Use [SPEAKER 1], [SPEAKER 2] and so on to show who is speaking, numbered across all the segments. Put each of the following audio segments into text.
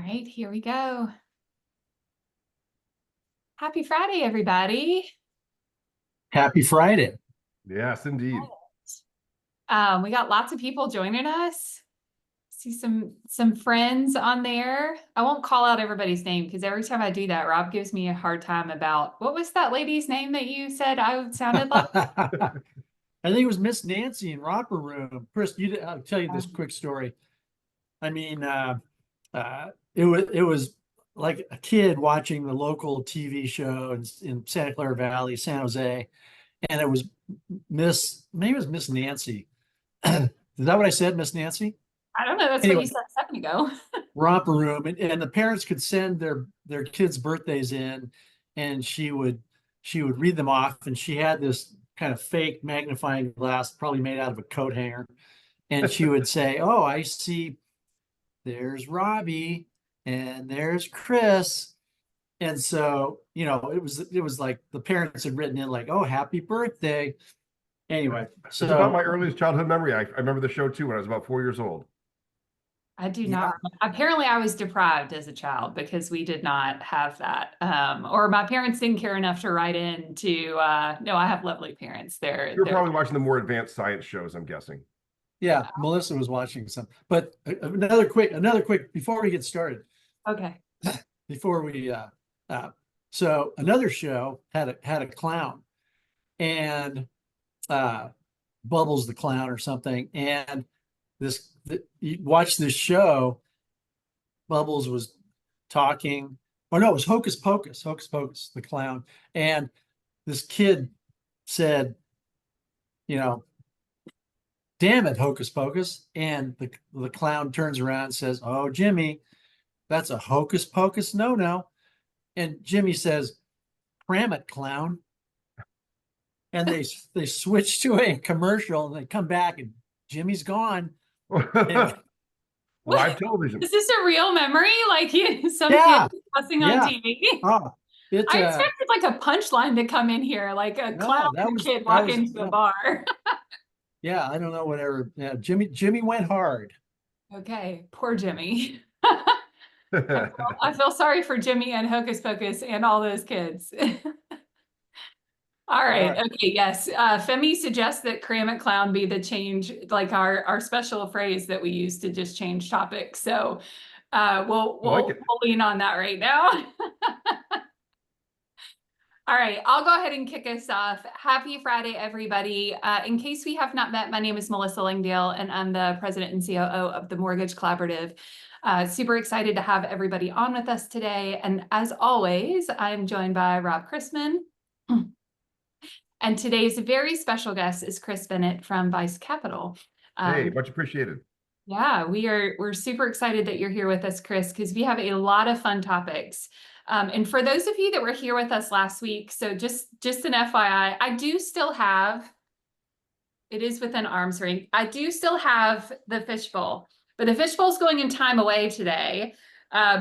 [SPEAKER 1] right, here we go. Happy Friday, everybody.
[SPEAKER 2] Happy Friday.
[SPEAKER 3] Yes, indeed.
[SPEAKER 1] We got lots of people joining us. See some friends on there. I won't call out everybody's name because every time I do that, Rob gives me a hard time about what was that lady's name that you said I sounded like?
[SPEAKER 2] I think it was Miss Nancy in Romper Room. Chris, I'll tell you this quick story. I mean, it was like a kid watching the local TV show in Santa Clara Valley, San Jose, and it was maybe it was Miss Nancy. Is that what I said, Miss Nancy?
[SPEAKER 1] I don't know. That's what
[SPEAKER 2] Anyway,
[SPEAKER 1] you said a second ago.
[SPEAKER 2] Romper Room, and the parents could send their kids' birthdays in, and she would read them off, and she had this kind of fake magnifying glass, probably made out of a coat hanger, and she would say, "Oh, I see. There's Robbie, and there's Chris." And so, it was like the parents had written in like, "Oh, happy birthday." Anyway,
[SPEAKER 3] It's about my
[SPEAKER 2] so
[SPEAKER 3] earliest childhood memory. I remember the show too when I was about 4 years old.
[SPEAKER 1] I do
[SPEAKER 2] yeah,
[SPEAKER 1] not remember. Apparently, I was deprived as a child because we did not have that. Or my parents didn't care enough to write in to, no, I have lovely parents.
[SPEAKER 3] You were probably watching the more advanced science shows, I'm guessing.
[SPEAKER 2] yeah, Melissa was watching some, but another quick before we get started.
[SPEAKER 1] Okay.
[SPEAKER 2] Before we so another show had a clown, and Bubbles the clown or something, and you watch this show. Bubbles was talking, or no, it was Hocus Pocus the clown, and this kid said, you know damn it, Hocus Pocus. And the clown turns around and says, "Oh, Jimmy, that's a Hocus Pocus no." And Jimmy says, "Cram it, clown." And they switch to a commercial, and they come back and Jimmy's gone. Anyway,
[SPEAKER 3] Live television.
[SPEAKER 1] Is this a real memory? Like some
[SPEAKER 2] yeah,
[SPEAKER 1] kid cussing on
[SPEAKER 2] yeah.
[SPEAKER 1] TV?
[SPEAKER 2] Oh, it
[SPEAKER 1] I expected like a punchline to come in here, like a clown
[SPEAKER 2] no, that was
[SPEAKER 1] kid
[SPEAKER 2] that
[SPEAKER 1] walk
[SPEAKER 2] was
[SPEAKER 1] into a
[SPEAKER 2] no,
[SPEAKER 1] bar.
[SPEAKER 2] yeah, I don't know, whatever. Yeah, Jimmy went hard.
[SPEAKER 1] Okay, poor Jimmy. I feel sorry for Jimmy and Hocus Pocus and all those kids. All right. Okay. Yes. Femi suggests that cram it clown be the change, like our special phrase that we use to just change topics. So we'll lean on that right now. All right, I'll go ahead and kick us off. Happy Friday, everybody. In case we have not met, my name is Melissa Langdale, and I'm the president and COO of the Mortgage Collaborative. Super excited to have everybody on with us today. And as always, I'm joined by Rob Chrisman. And today's very special guest is Chris Bennett from Vice Capital.
[SPEAKER 3] Hey, much appreciated.
[SPEAKER 1] Yeah, we're super excited that you're here with us, Chris, because we have a lot of fun topics. And for those of you that were here with us last week, so just an FYI, I do still have, it is within arm's reach, I do still have the fishbowl, but the fishbowl is going in time away today.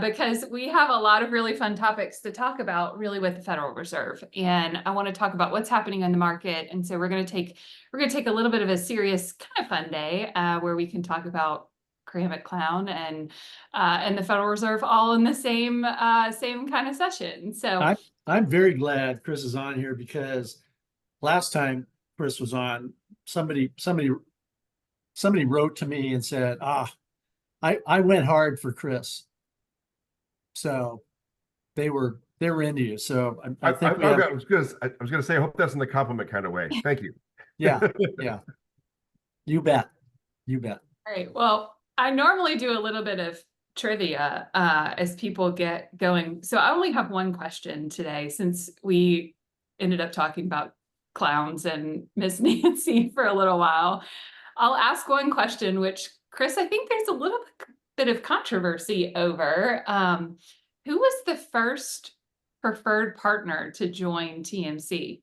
[SPEAKER 1] Because we have a lot of really fun topics to talk about really with the Federal Reserve. And I want to talk about what's happening in the market. And so we're going to take a little bit of a serious kind of fun day where we can talk about cram it clown and the Federal Reserve all in the same kind of session. So
[SPEAKER 2] I'm very glad Chris is on here, because last time Chris was on, somebody wrote to me and said, I went hard for Chris. So they were into you. So I think
[SPEAKER 3] I was going to say, I hope that's in the compliment kind of way. Thank you.
[SPEAKER 2] Yeah. You bet.
[SPEAKER 1] All right. Well, I normally do a little bit of trivia as people get going. So I only have one question today, since we ended up talking about clowns and Miss Nancy for a little while. I'll ask one question, which, Chris, I think there's a little bit of controversy over. Who was the first preferred partner to join TMC?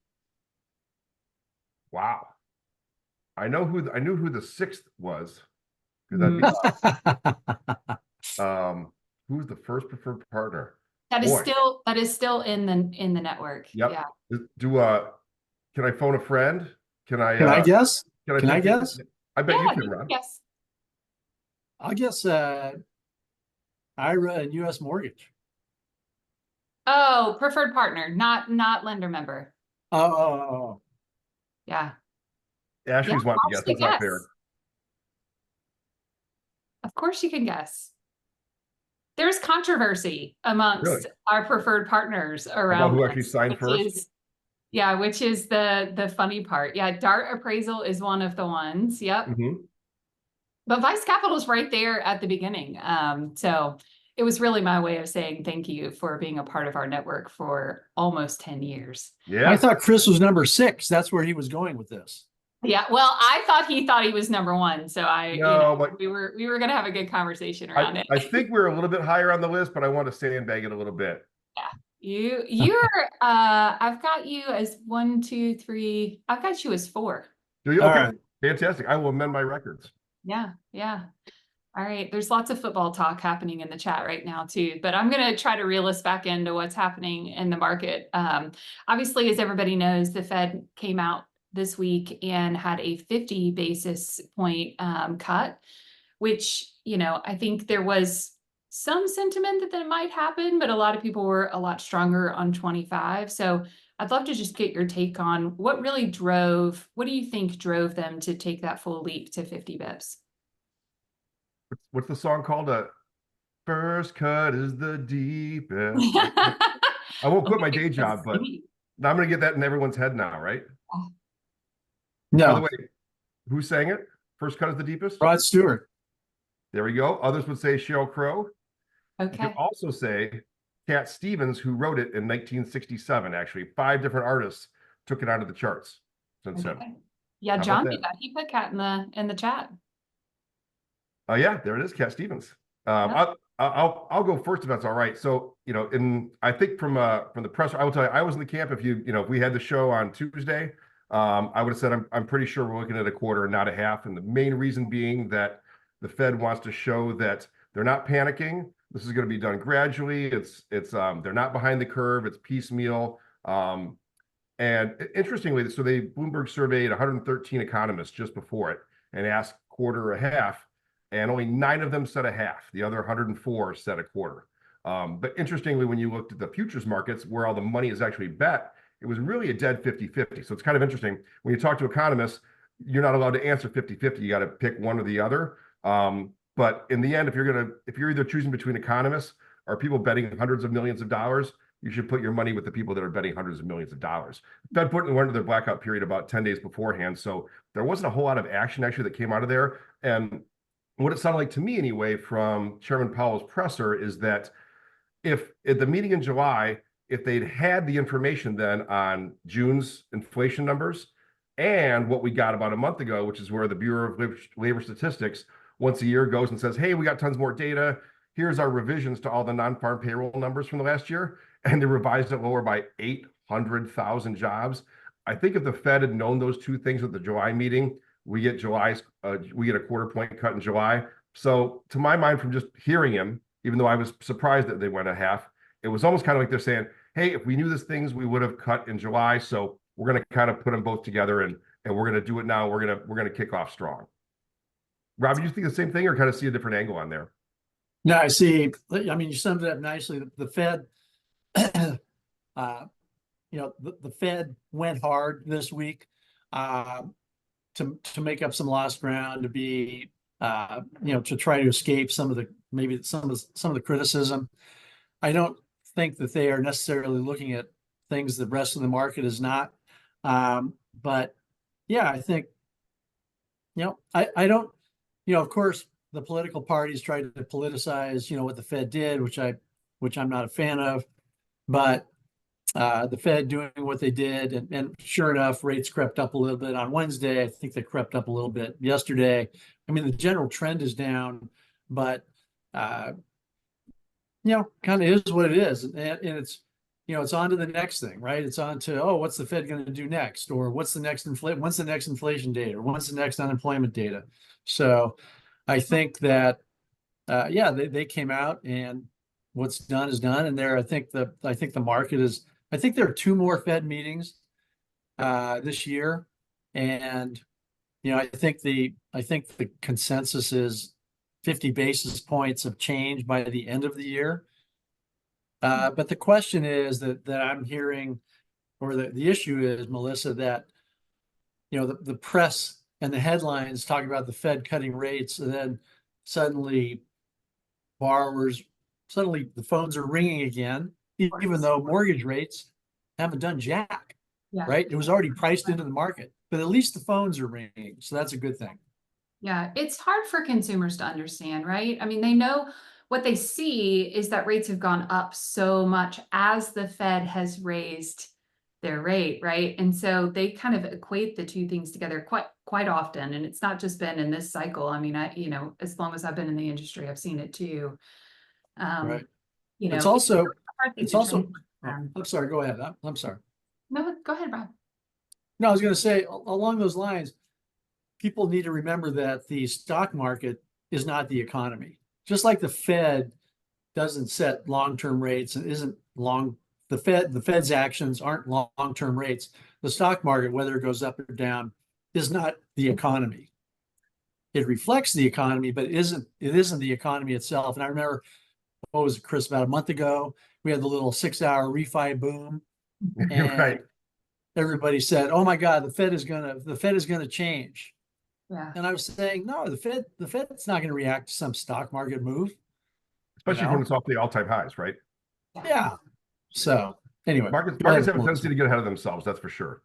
[SPEAKER 3] Wow. I knew who the sixth was. Who's the first preferred partner?
[SPEAKER 1] That is still in the network.
[SPEAKER 3] Yep.
[SPEAKER 1] Yeah.
[SPEAKER 3] Can I phone a friend?
[SPEAKER 2] Can I guess? Can I guess?
[SPEAKER 3] I bet you can, Ron.
[SPEAKER 1] Yes.
[SPEAKER 2] I'll guess IRA and US mortgage.
[SPEAKER 1] Oh, preferred partner, not lender member.
[SPEAKER 2] Oh.
[SPEAKER 1] Yeah.
[SPEAKER 3] Ashley's wanting to guess.
[SPEAKER 1] Actually
[SPEAKER 3] That's not fair.
[SPEAKER 1] Of course you can guess. There's controversy amongst
[SPEAKER 3] Really?
[SPEAKER 1] our preferred partners
[SPEAKER 3] About
[SPEAKER 1] around
[SPEAKER 3] who actually
[SPEAKER 1] this,
[SPEAKER 3] signed
[SPEAKER 1] which
[SPEAKER 3] first?
[SPEAKER 1] is, which is the funny part. Yeah, DART appraisal is one of the ones. Yep.
[SPEAKER 3] Mhm.
[SPEAKER 1] But Vice Capital is right there at the beginning. So it was really my way of saying thank you for being a part of our network for almost 10 years.
[SPEAKER 3] Yeah.
[SPEAKER 2] I thought Chris was number 6. That's where he was going with this.
[SPEAKER 1] Yeah, well, I thought he was number 1, so
[SPEAKER 3] No, but
[SPEAKER 1] we were gonna have a good conversation around it.
[SPEAKER 3] I think we're a little bit higher on the list, but I want to sandbag it a little bit.
[SPEAKER 1] You're I've got you as 1, 2, 3. I've got you as 4.
[SPEAKER 3] Do you?
[SPEAKER 2] All
[SPEAKER 3] Okay,
[SPEAKER 2] right.
[SPEAKER 3] fantastic. I will amend my records.
[SPEAKER 1] Yeah. All right. There's lots of football talk happening in the chat right now too, but I'm going to try to reel us back into what's happening in the market. Obviously, as everybody knows, the Fed came out this week and had a 50 basis point cut, which, I think there was some sentiment that that might happen, but a lot of people were a lot stronger on 25. So I'd love to just get your take on what do you think drove them to take that full leap to 50 bips?
[SPEAKER 3] What's the song called? First cut is the deepest. I won't quit my day job, but now I'm going to get that in everyone's head now, right?
[SPEAKER 2] No.
[SPEAKER 3] By the way, who sang it? First cut is the deepest?
[SPEAKER 2] Rod Stewart.
[SPEAKER 3] There we go. Others would say Sheryl Crow. You
[SPEAKER 1] Okay.
[SPEAKER 3] can also say Cat Stevens, who wrote it in 1967. Actually, 5 different artists took it out of the charts since then.
[SPEAKER 1] Okay. Yeah,
[SPEAKER 3] How
[SPEAKER 1] John
[SPEAKER 3] about
[SPEAKER 1] did
[SPEAKER 3] that?
[SPEAKER 1] that. He put Cat in the chat.
[SPEAKER 3] Oh yeah, there it is, Cat Stevens.
[SPEAKER 1] Yeah.
[SPEAKER 3] I'll go first if that's all right. So I think from the presser, I will tell you, I was in the camp. If we had the show on Tuesday, I would have said I'm pretty sure we're looking at a quarter and not a half. And the main reason being that the Fed wants to show that they're not panicking. This is going to be done gradually. It's they're not behind the curve. It's piecemeal. And interestingly, so Bloomberg surveyed 113 economists just before it and asked quarter or a half, and only 9 of them said a half. The other 104 said a quarter. But interestingly, when you looked at the futures markets, where all the money is actually bet, it was really a dead 50-50. So it's kind of interesting. When you talk to economists, you're not allowed to answer 50-50. You got to pick one or the other. But in the end, if you're either choosing between economists or people betting hundreds of millions of dollars, you should put your money with the people that are betting hundreds of millions of dollars. Fed went into their blackout period about 10 days beforehand. So there wasn't a whole lot of action actually that came out of there. And what it sounded like to me anyway from Chairman Powell's presser is that if at the meeting in July, if they'd had the information then on June's inflation numbers and what we got about a month ago, which is where the Bureau of Labor Statistics once a year goes and says, hey, we got tons more data. Here's our revisions to all the non-farm payroll numbers from the last year. And they revised it lower by 800,000 jobs. I think if the Fed had known those two things at the July meeting, we get a quarter point cut in July. So to my mind, from just hearing him, even though I was surprised that they went a half, it was almost kind of like they're saying, hey, if we knew these things, we would have cut in July. So we're going to kind of put them both together and we're going to do it now. We're going to kick off strong. Rob, you think the same thing or kind of see a different angle on there?
[SPEAKER 2] No, I see. I mean, you summed it up nicely. The Fed, the Fed went hard this week to make up some lost ground, to be, to try to escape some of the criticism. I don't think that they are necessarily looking at things the rest of the market is not. But yeah, I think, I don't, of course, the political parties try to politicize, what the Fed did, which I'm not a fan of, but the Fed doing what they did, and sure enough, rates crept up a little bit on Wednesday. I think they crept up a little bit yesterday. I mean, the general trend is down, but kind of is what it is, and it's it's on to the next thing, right? It's on to, what's the Fed going to do next, or what's the next inflation data, or what's the next unemployment data. So I think that they came out, and what's done is done, and I think the market is. I think there are 2 more Fed meetings this year, and I think the consensus is 50 basis points of change by the end of the year. But the question is that I'm hearing, or the issue is, Melissa, that the press and the headlines talking about the Fed cutting rates, and then suddenly the phones are ringing again, even though mortgage rates haven't done jack.
[SPEAKER 1] Yeah.
[SPEAKER 2] Right? It was already priced into the market, but at least the phones are ringing, so that's a good thing.
[SPEAKER 1] Yeah, it's hard for consumers to understand, right? I mean, they know what they see is that rates have gone up so much as the Fed has raised their rate, right? And so they kind of equate the two things together quite often. And it's not just been in this cycle. I mean, as long as I've been in the industry, I've seen it too.
[SPEAKER 2] Right.
[SPEAKER 1] You know,
[SPEAKER 2] It's also,
[SPEAKER 1] oh,
[SPEAKER 2] I'm sorry, go ahead. I'm sorry.
[SPEAKER 1] no, go ahead, Rob.
[SPEAKER 2] No, I was going to say, along those lines, people need to remember that the stock market is not the economy. Just like the Fed doesn't set long-term rates and the Fed's actions aren't long-term rates. The stock market, whether it goes up or down, is not the economy. It reflects the economy, but it isn't the economy itself. And I remember, what was it, Chris, about a month ago, we had the little 6-hour refi boom. And
[SPEAKER 3] Right.
[SPEAKER 2] everybody said, "Oh my God, the Fed is gonna change."
[SPEAKER 1] Yeah.
[SPEAKER 2] And I was saying, no, the Fed's not going to react to some stock market move,
[SPEAKER 3] Especially when it's off the all-time highs, right?
[SPEAKER 2] Yeah. So anyway,
[SPEAKER 3] Markets have a tendency to get ahead of themselves. That's for sure.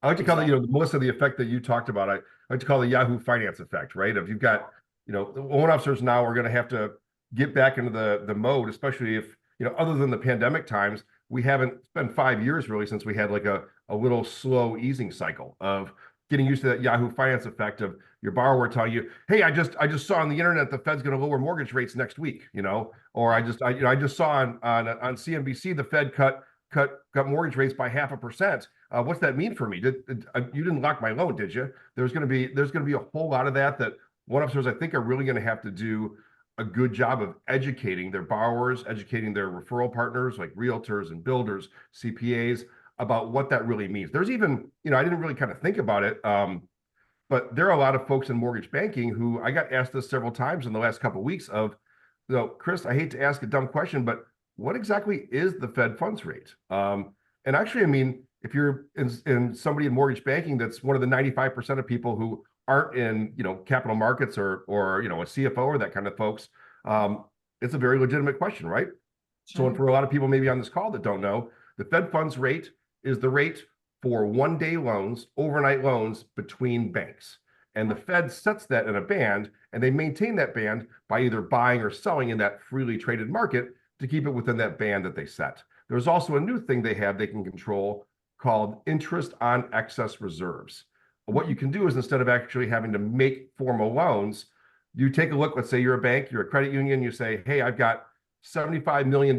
[SPEAKER 3] I like to call it, Melissa, the effect that you talked about. I like to call the Yahoo Finance effect, right? If you've got, the loan officers now are going to have to get back into the mode, especially if, other than the pandemic times, we haven't, it's been 5 years really since we had like a little slow easing cycle of getting used to that Yahoo Finance effect of your borrower telling you, "Hey, I just saw on the internet the Fed's going to lower mortgage rates next week," or I just saw on CNBC the Fed cut mortgage rates by 0.5%. What's that mean for me? You didn't lock my loan, did you? There's going to be a whole lot of that loan officers, I think, are really going to have to do a good job of educating their borrowers, educating their referral partners like realtors and builders, CPAs, about what that really means. There's even, I didn't really kind of think about it, but there are a lot of folks in mortgage banking who, I got asked this several times in the last couple of weeks of, Chris, I hate to ask a dumb question, but what exactly is the Fed funds rate? And actually, I mean, if you're in somebody in mortgage banking, that's one of the 95% of people who aren't in, capital markets or a CFO or that kind of folks, it's a very legitimate question, right? Sure. So, and for a lot of people maybe on this call that don't know, the Fed funds rate is the rate for one-day loans, overnight loans between banks. And the Fed sets that in a band, and they maintain that band by either buying or selling in that freely traded market to keep it within that band that they set. There's also a new thing they can control called interest on excess reserves. What you can do is, instead of actually having to make formal loans, you take a look, let's say you're a bank, you're a credit union, you say, "Hey, I've got $75 million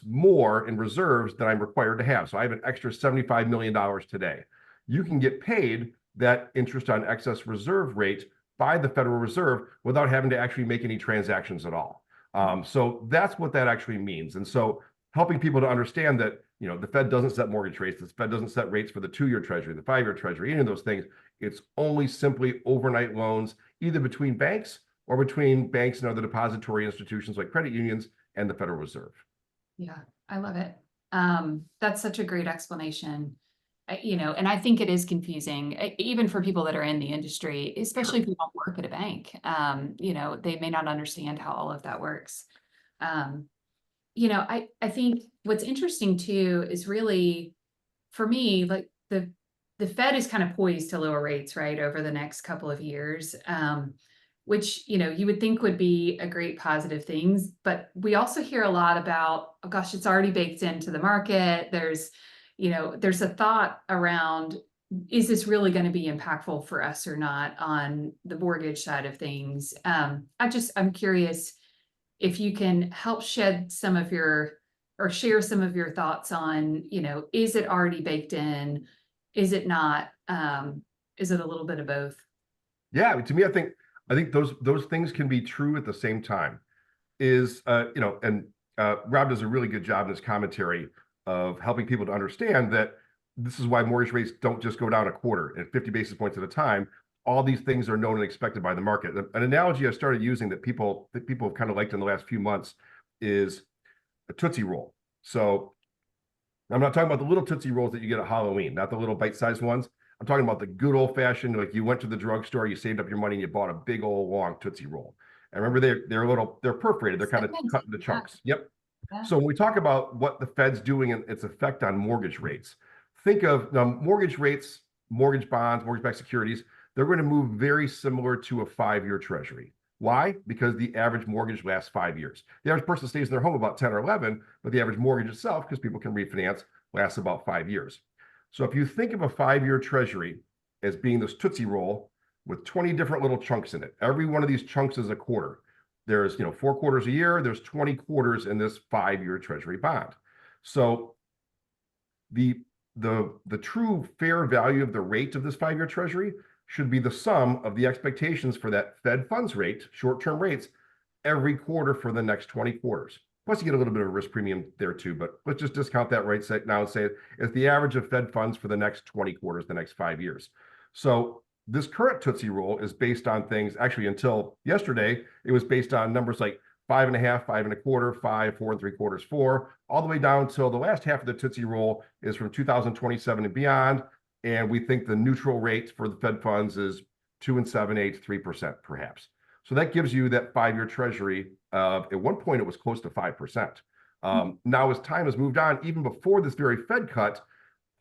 [SPEAKER 3] more in reserves than I'm required to have. So I have an extra $75 million today." You can get paid that interest on excess reserve rate by the Federal Reserve without having to actually make any transactions at all. So that's what that actually means. And so helping people to understand that, the Fed doesn't set mortgage rates, the Fed doesn't set rates for the 2-year Treasury, the 5-year Treasury, any of those things. It's only simply overnight loans, either between banks or between banks and other depository institutions like credit unions and the Federal Reserve.
[SPEAKER 1] Yeah, I love it. That's such a great explanation. And I think it is confusing, even for people that are in the industry, especially if you don't work at a bank. They may not understand how all of that works. I think what's interesting too is really, for me, like the Fed is kind of poised to lower rates, right, over the next couple of years. Which, you would think would be a great positive things, but we also hear a lot about, oh gosh, it's already baked into the market. There's a thought around, is this really going to be impactful for us or not on the mortgage side of things? I'm curious if you can help shed some of or share some of your thoughts on, is it already baked in? Is it not? Is it a little bit of both?
[SPEAKER 3] Yeah, to me, I think those things can be true at the same time. Rob does a really good job in his commentary of helping people to understand that this is why mortgage rates don't just go down a quarter at 50 basis points at a time. all these things are known and expected by the market. An analogy I started using that people have kind of liked in the last few months is a Tootsie Roll. So I'm not talking about the little Tootsie Rolls that you get at Halloween, not the little bite-sized ones. I'm talking about the good old-fashioned, like you went to the drugstore, you saved up your money, and you bought a big old long Tootsie Roll. And remember, they're perforated, they're kind of cut into chunks. Yep.
[SPEAKER 1] Yeah.
[SPEAKER 3] So when we talk about what the Fed's doing and its effect on mortgage rates, think of mortgage rates, mortgage bonds, mortgage-backed securities. They're going to move very similar to a 5-year treasury. Why? Because the average mortgage lasts 5 years. The average person stays in their home about 10 or 11, but the average mortgage itself, because people can refinance, lasts about 5 years. So if you think of a 5-year treasury as being this Tootsie Roll with 20 different little chunks in it, every one of these chunks is a quarter. There's 4 quarters a year, there's 20 quarters in this 5-year treasury bond. So the true fair value of the rate of this 5-year treasury should be the sum of the expectations for that Fed funds rate, short-term rates, every quarter for the next 20 quarters. Plus, you get a little bit of a risk premium there too, but let's just discount that right now and say it's the average of Fed funds for the next 20 quarters, the next 5 years. So this current Tootsie Roll is based on things, actually until yesterday, it was based on numbers like 5.5, 5.25, 5, 4 3/4, 4, all the way down till the last half of the Tootsie Roll is from 2027 and beyond. And we think the neutral rate for the Fed funds is 2 7/8, 3% perhaps. So that gives you that 5-year treasury of, at one point, it was close to 5%. Now, as time has moved on, even before this very Fed cut,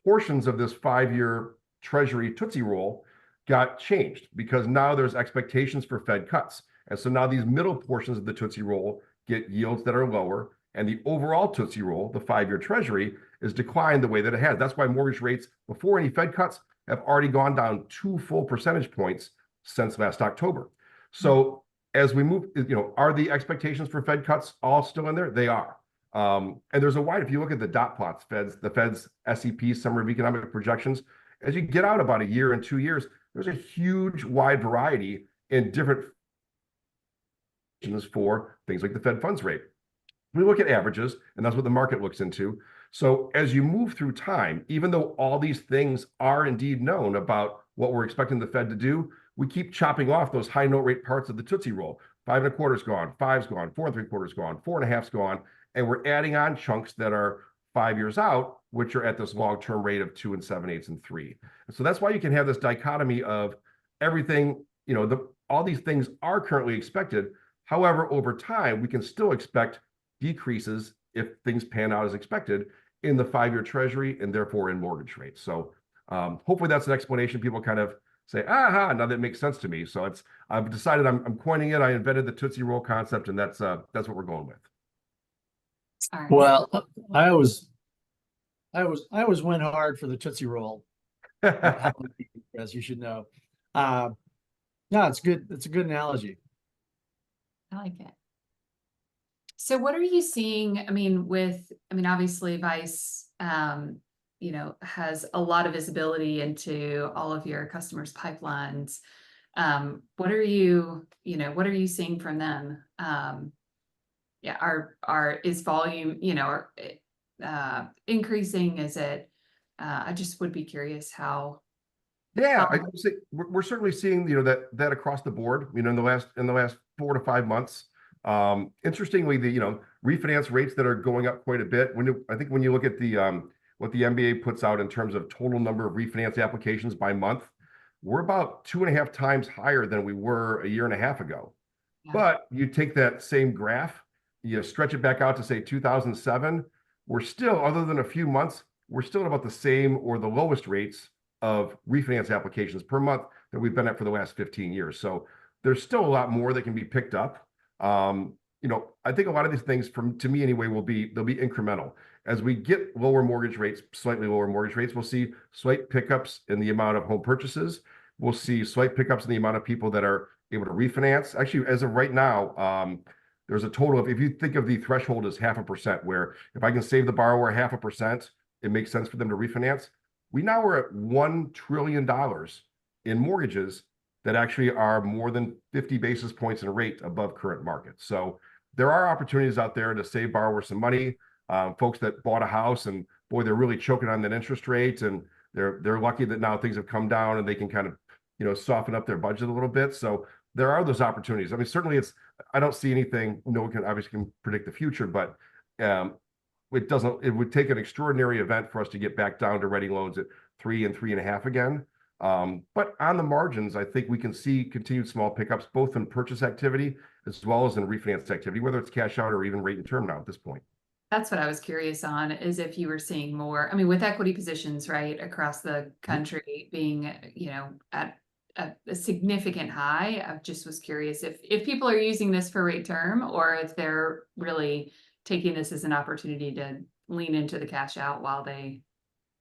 [SPEAKER 3] portions of this 5-year treasury Tootsie Roll got changed because now there's expectations for Fed cuts. And so now these middle portions of the Tootsie Roll get yields that are lower, and the overall Tootsie Roll, the 5-year treasury, is declined the way that it has. That's why mortgage rates before any Fed cuts have already gone down 2 full percentage points since last October. So as we move, are the expectations for Fed cuts all still in there? They are. And there's a wide, if you look at the dot plots, the Fed's SEP, Summary of Economic Projections, as you get out about a year and 2 years, there's a huge wide variety in different for things like the Fed funds rate. We look at averages, and that's what the market looks into. So as you move through time, even though all these things are indeed known about what we're expecting the Fed to do, we keep chopping off those high note rate parts of the Tootsie Roll. 5.25's gone, 5's gone, 4 3/4's gone, 4.5's gone, and we're adding on chunks that are 5 years out, which are at this long-term rate of 2 7/8 and 3. And so that's why you can have this dichotomy of everything, all these things are currently expected. However, over time, we can still expect decreases if things pan out as expected in the 5-year treasury and therefore in mortgage rates. So hopefully that's an explanation. People kind of say, aha, now that makes sense to me. So I've decided I'm coining it. I invented the Tootsie Roll concept, and that's what we're going with.
[SPEAKER 1] All right.
[SPEAKER 2] Well, I always went hard for the Tootsie Roll, as you should know. No, it's good. It's a good analogy.
[SPEAKER 1] I like it. So what are you seeing? I mean, obviously Vice, has a lot of visibility into all of your customers' pipelines. What are you seeing from them? Is volume, increasing? Is it, I just would be curious how.
[SPEAKER 3] Yeah, I would say we're certainly seeing, that across the board, in the last 4 to 5 months. Interestingly, the refinance rates that are going up quite a bit. I think when you look at the what the MBA puts out in terms of total number of refinance applications by month, we're about 2.5 times higher than we were a year and a half ago.
[SPEAKER 1] Yeah.
[SPEAKER 3] But you take that same graph, you stretch it back out to say 2007, we're still, other than a few months, we're still at about the same or the lowest rates of refinance applications per month that we've been at for the last 15 years. So there's still a lot more that can be picked up. I think a lot of these things, to me anyway, they'll be incremental. As we get slightly lower mortgage rates, we'll see slight pickups in the amount of home purchases. We'll see slight pickups in the amount of people that are able to refinance. Actually, as of right now, there's a total of, if you think of the threshold as 0.5%, where if I can save the borrower 0.5%, it makes sense for them to refinance. We now are at $1 trillion in mortgages that actually are more than 50 basis points in rate above current market. So there are opportunities out there to save borrowers some money. Folks that bought a house and boy, they're really choking on that interest rate, and they're lucky that now things have come down and they can kind of soften up their budget a little bit. So there are those opportunities. I mean, certainly I don't see anything, no one can obviously predict the future, but it would take an extraordinary event for us to get back down to ready loans at 3 and 3.5 again. But on the margins, I think we can see continued small pickups, both in purchase activity as well as in refinance activity, whether it's cash out or even rate and term now at this point.
[SPEAKER 1] That's what I was curious on, is if you were seeing more, I mean, with equity positions, right, across the country being, at a significant high. I just was curious if people are using this for rate term, or if they're really taking this as an opportunity to lean into the cash out while they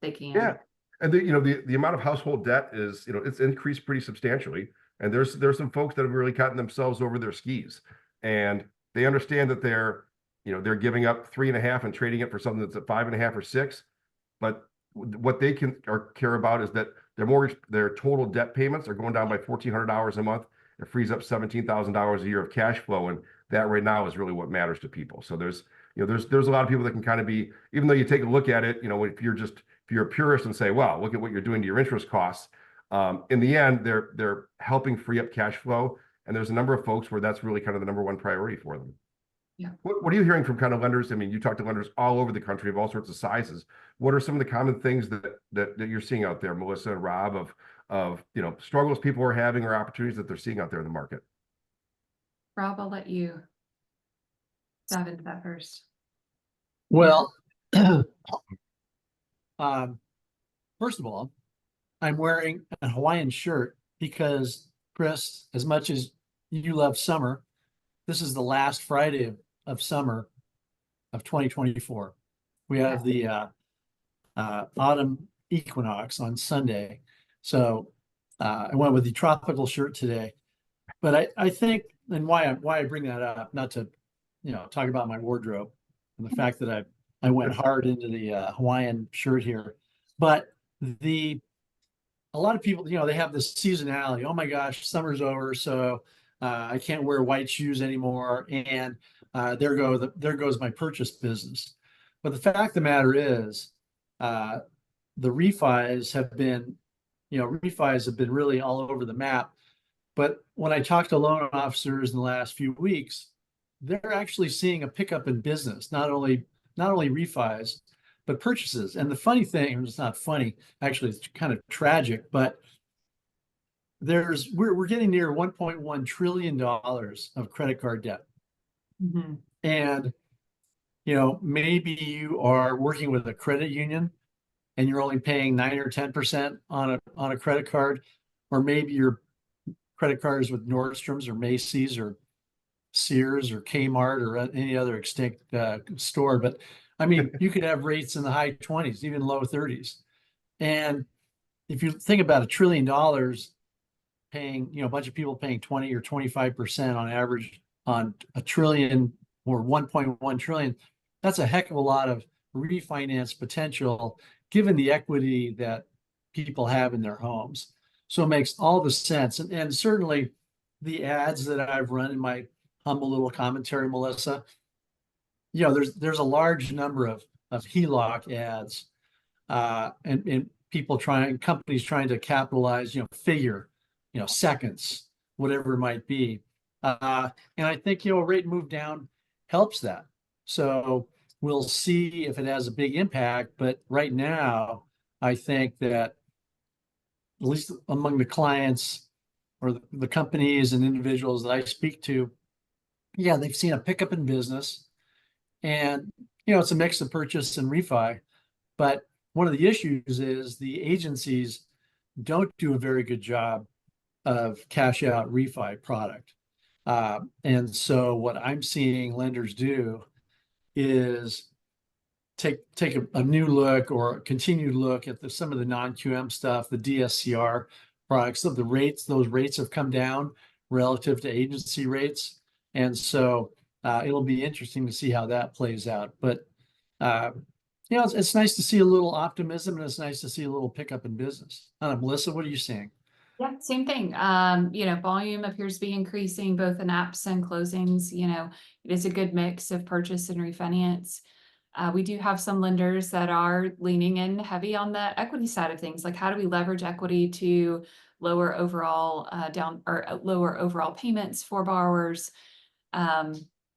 [SPEAKER 1] can.
[SPEAKER 3] Yeah. And the amount of household debt is, it's increased pretty substantially. And there's some folks that have really gotten themselves over their skis, and they understand that they're giving up 3.5 and trading it for something that's at 5.5 or 6. But what they care about is that their total debt payments are going down by $1,400 a month. It frees up $17,000 a year of cash flow. And that right now is really what matters to people. So there's a lot of people that can kind of be, even though you take a look at it, if you're a purist and say, well, look at what you're doing to your interest costs. In the end, they're helping free up cash flow. And there's a number of folks where that's really kind of the number one priority for them.
[SPEAKER 1] Yeah.
[SPEAKER 3] What are you hearing from kind of lenders? I mean, you talk to lenders all over the country of all sorts of sizes. What are some of the common things that you're seeing out there, Melissa and Rob, of struggles people are having or opportunities that they're seeing out there in the market?
[SPEAKER 1] Rob, I'll let you dive into that first.
[SPEAKER 2] Well, first of all, I'm wearing a Hawaiian shirt because, Chris, as much as you love summer, this is the last Friday of summer of 2024. We have the autumn equinox on Sunday. So I went with the tropical shirt today. But I think, and why I bring that up, not to talk about my wardrobe and the fact that I went hard into the Hawaiian shirt here, but a lot of people, they have this seasonality. Oh my gosh, summer's over, so I can't wear white shoes anymore, and there goes my purchase business. But the fact of the matter is, the refis have been really all over the map. But when I talk to loan officers in the last few weeks, they're actually seeing a pickup in business, not only refis, but purchases. And the funny thing, it's not funny, actually, it's kind of tragic, but we're getting near $1.1 trillion of credit card debt.
[SPEAKER 1] Mm-hmm.
[SPEAKER 2] And maybe you are working with a credit union and you're only paying 9 or 10% on a credit card, or maybe your credit cards with Nordstrom's or Macy's or Sears or Kmart or any other extinct store. But I mean, you could have rates in the high 20s, even low 30s. And if you think about $1 trillion paying, a bunch of people paying 20 or 25% on average on $1 trillion or 1.1 trillion, that's a heck of a lot of refinance potential given the equity that people have in their homes. So it makes all the sense. And certainly the ads that I've run in my humble little commentary, Melissa, there's a large number of HELOC ads and companies trying to capitalize, figure, seconds, whatever it might be. And I think, a rate move down helps that. So we'll see if it has a big impact. But right now, I think that at least among the clients or the companies and individuals that I speak to, yeah, they've seen a pickup in business. And, it's a mix of purchase and refi. But one of the issues is the agencies don't do a very good job of cash out refi product. And so what I'm seeing lenders do is take a new look or a continued look at some of the non-QM stuff, the DSCR products. So those rates have come down relative to agency rates. And so it'll be interesting to see how that plays out. But it's nice to see a little optimism, and it's nice to see a little pickup in business. Melissa, what are you seeing?
[SPEAKER 1] Yeah, same thing. Volume appears to be increasing both in apps and closings. It is a good mix of purchase and refinance. We do have some lenders that are leaning in heavy on the equity side of things. Like, how do we leverage equity to lower overall lower overall payments for borrowers?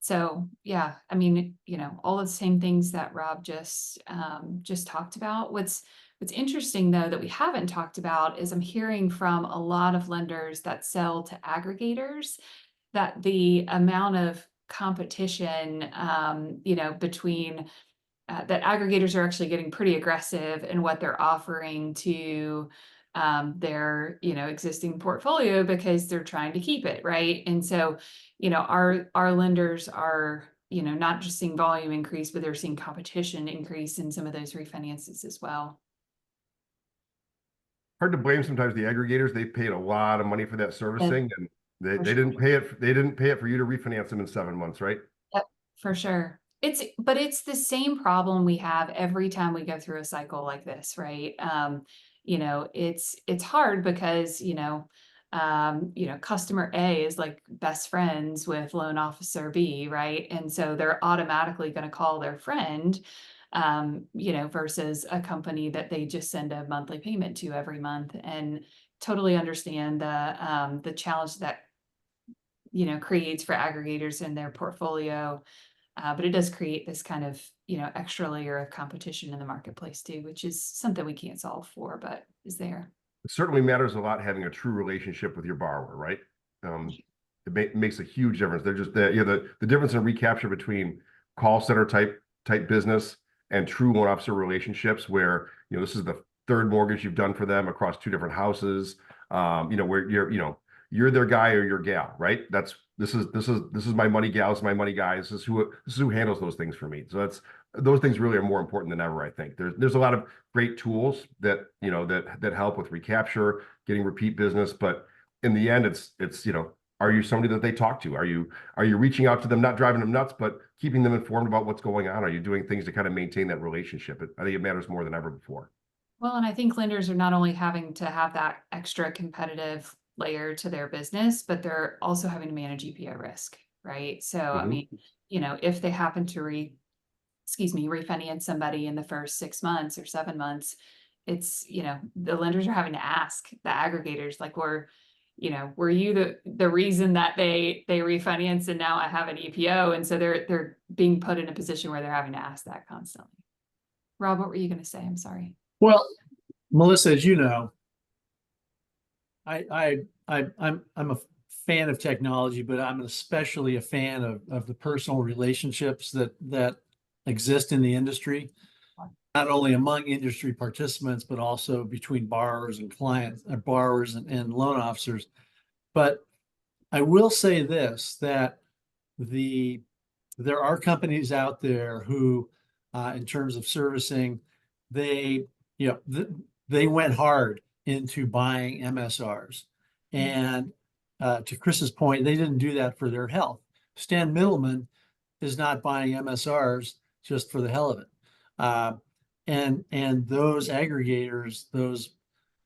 [SPEAKER 1] So yeah, I mean, all of the same things that Rob just talked about. What's interesting though that we haven't talked about is I'm hearing from a lot of lenders that sell to aggregators that the amount of competition, between that aggregators are actually getting pretty aggressive in what they're offering to their existing portfolio because they're trying to keep it, right? And so our lenders are not just seeing volume increase, but they're seeing competition increase in some of those refinances as well.
[SPEAKER 3] Hard to blame sometimes the aggregators. They paid a lot of money for that servicing, and they
[SPEAKER 1] For
[SPEAKER 3] didn't pay it. They didn't pay it for you to refinance them in 7 months, right?
[SPEAKER 1] Yep, for sure. But it's the same problem we have every time we go through a cycle like this, right? It's hard because, customer A is like best friends with loan officer B, right? And so they're automatically going to call their friend, versus a company that they just send a monthly payment to every month. And totally understand the challenge that creates for aggregators in their portfolio. But it does create this kind of, extra layer of competition in the marketplace too, which is something we can't solve for, but is there.
[SPEAKER 3] It certainly matters a lot having a true relationship with your borrower, right? It makes a huge difference. They're just the difference in recapture between call center type business and true loan officer relationships, where this is the third mortgage you've done for them across 2 different houses. Where you're their guy or your gal, right? This is my money gal, this is my money guy. This is who handles those things for me. So those things really are more important than ever. I think there's a lot of great tools that that help with recapture, getting repeat business, but in the end, it's are you somebody that they talk to? Are you reaching out to them, not driving them nuts, but keeping them informed about what's going on? Are you doing things to kind of maintain that relationship? I think it matters more than ever before.
[SPEAKER 1] Well, and I think lenders are not only having to have that extra competitive layer to their business, but they're also having to manage EPO risk, right? So, I
[SPEAKER 3] Mhm.
[SPEAKER 1] mean, if they happen to refinance somebody in the first 6 months or 7 months, it's, the lenders are having to ask the aggregators, like, were you the reason that they refinance and now I have an EPO? And so they're being put in a position where they're having to ask that constantly. Rob, what were you going to say? I'm sorry.
[SPEAKER 2] Well, Melissa, as you know, I'm a fan of technology, but I'm especially a fan of the personal relationships that exist in the industry, not only among industry participants, but also between borrowers and clients, borrowers and loan officers. But I will say this, that there are companies out there who, in terms of servicing, they, they went hard into buying MSRs. And to Chris's point, they didn't do that for their health. Stan Middleman is not buying MSRs just for the hell of it. And those aggregators, those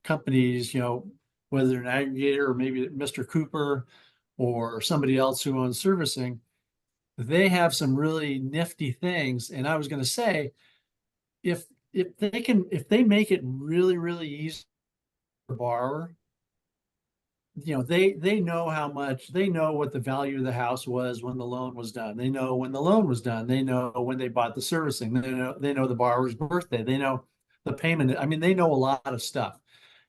[SPEAKER 2] companies, whether they're an aggregator or maybe Mr. Cooper or somebody else who owns servicing, they have some really nifty things. And I was going to say, if they make it really, really easy for the borrower, they know they know what the value of the house was when the loan was done. They know when the loan was done. They know when they bought the servicing. They know the borrower's birthday. They know the payment. I mean, they know a lot of stuff.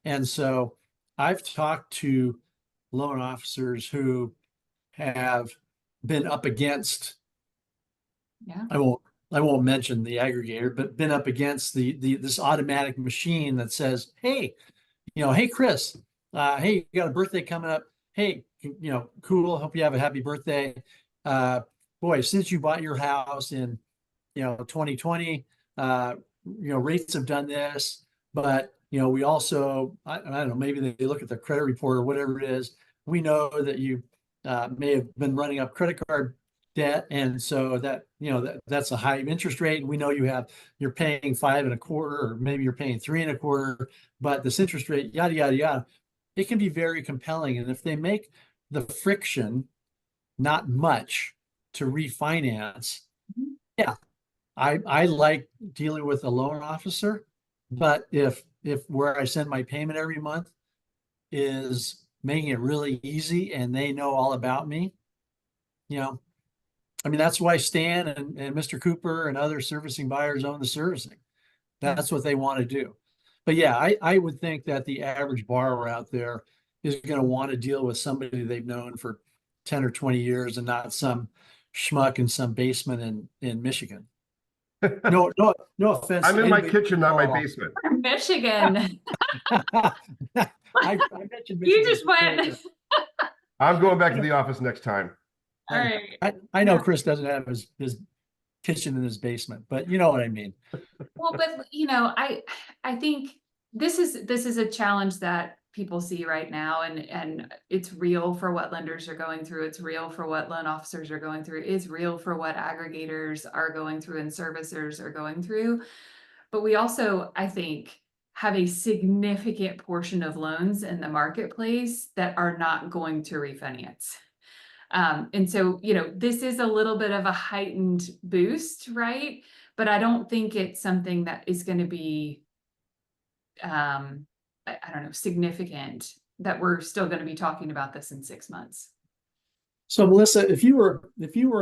[SPEAKER 2] And so I've talked to loan officers who have been up against,
[SPEAKER 1] Yeah.
[SPEAKER 2] I won't mention the aggregator, but been up against this automatic machine that says, hey, hey, Chris, hey, you got a birthday coming up. Hey, cool. Hope you have a happy birthday. Boy, since you bought your house in, 2020, rates have done this, but, we also, I don't know, maybe they look at the credit report or whatever it is. We know that you may have been running up credit card debt. And so that's a high interest rate. And we know you're paying 5.25, or maybe you're paying 3.25, but this interest rate, yada, yada, yada, it can be very compelling. And if they make the friction not much to refinance, yeah, I like dealing with a loan officer, but if where I send my payment every month is making it really easy and they know all about me, you know, I mean, that's why Stan and Mr. Cooper and other servicing buyers own the servicing.
[SPEAKER 1] Yeah.
[SPEAKER 2] That's what they want to do. But yeah, I would think that the average borrower out there is going to want to deal with somebody they've known for 10 or 20 years and not some schmuck in some basement in Michigan. No offense
[SPEAKER 3] I'm
[SPEAKER 2] to
[SPEAKER 3] in my
[SPEAKER 2] anybody.
[SPEAKER 3] kitchen, not my basement.
[SPEAKER 1] Michigan.
[SPEAKER 2] I mentioned
[SPEAKER 1] You
[SPEAKER 2] Michigan
[SPEAKER 1] just went.
[SPEAKER 2] earlier.
[SPEAKER 3] I'm going back to the office next time.
[SPEAKER 1] All right.
[SPEAKER 2] I know
[SPEAKER 1] Yeah.
[SPEAKER 2] Chris doesn't have his kitchen in his basement, but you know what I mean.
[SPEAKER 1] Well, but I think this is a challenge that people see right now, and it's real for what lenders are going through. It's real for what loan officers are going through. It's real for what aggregators are going through and servicers are going through. But we also, I think, have a significant portion of loans in the marketplace that are not going to refinance. And so, this is a little bit of a heightened boost, right? But I don't think it's something that is going to be, I don't know, significant, that we're still going to be talking about this in 6 months.
[SPEAKER 2] So Melissa, if you were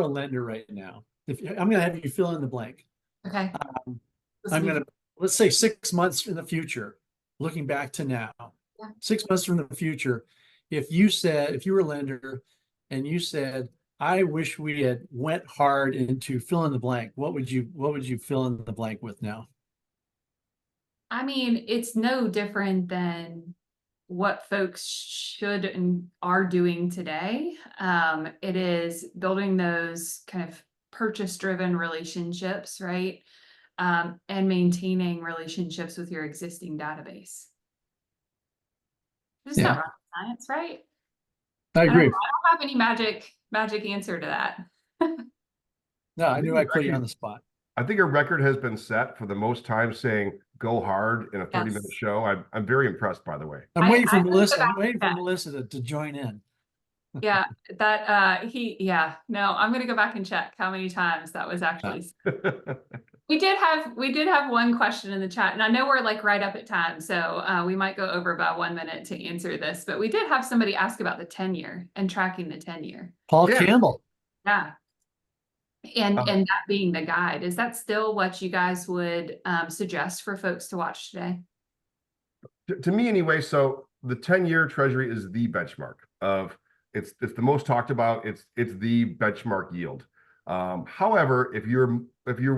[SPEAKER 2] a lender right now, I'm going to have you fill in the blank.
[SPEAKER 1] Okay.
[SPEAKER 2] Let's say 6 months in the future, looking back to now,
[SPEAKER 1] Yeah.
[SPEAKER 2] 6 months from the future, if you were a lender and you said, I wish we had went hard into fill in the blank, what would you fill in the blank with now?
[SPEAKER 1] I mean, it's no different than what folks should and are doing today. It is building those kind of purchase-driven relationships, right? And maintaining relationships with your existing database. It's not rocket science, right?
[SPEAKER 2] I agree.
[SPEAKER 1] I don't have any magic answer to that.
[SPEAKER 2] No, I knew I put you on the spot.
[SPEAKER 3] I think a record has been set for the most time saying go hard in a 30-minute
[SPEAKER 1] Yes.
[SPEAKER 3] show. I'm very impressed, by the way.
[SPEAKER 2] I'm waiting for Melissa.
[SPEAKER 1] I'm
[SPEAKER 2] I'm waiting for Melissa to join in.
[SPEAKER 1] Yeah, no, I'm gonna go back and check how many times that was actually. We did have one question in the chat, and I know we're like right up at time, so we might go over about 1 minute to answer this, but we did have somebody ask about the 10-year and tracking the 10-year.
[SPEAKER 2] Paul Campbell.
[SPEAKER 1] Yeah. And that being the guide, is that still what you guys would suggest for folks to watch today?
[SPEAKER 3] To me anyway, so the 10-year treasury is the benchmark of it's the most talked about. It's the benchmark yield. However, if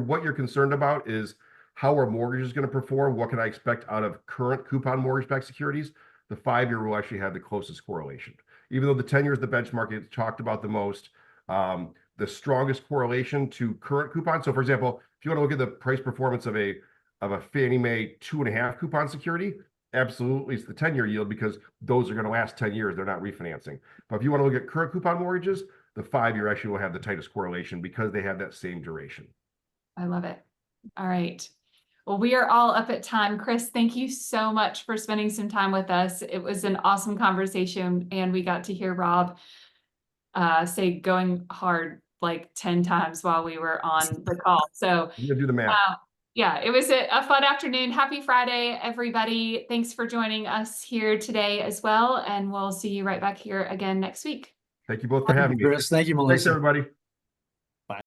[SPEAKER 3] what you're concerned about is how are mortgages going to perform, what can I expect out of current coupon mortgage-backed securities, the 5-year will actually have the closest correlation. Even though the 10 year is the benchmark, it's talked about the most. The strongest correlation to current coupon. So, for example, if you want to look at the price performance of a Fannie Mae 2.5 coupon security, absolutely it's the 10-year yield because those are going to last 10 years. They're not refinancing. But if you want to look at current coupon mortgages, the 5-year actually will have the tightest correlation because they have that same duration.
[SPEAKER 1] I love it. All right. Well, we are all up at time. Chris, thank you so much for spending some time with us. It was an awesome conversation, and we got to hear Rob say going hard like 10 times while we were on the call. So
[SPEAKER 3] I'm gonna do the math.
[SPEAKER 1] Yeah, it was a fun afternoon. Happy Friday, everybody. Thanks for joining us here today as well. And we'll see you right back here again next week.
[SPEAKER 3] Thank you both for having me.
[SPEAKER 2] Chris. Thank you, Melissa.
[SPEAKER 3] Thanks, everybody.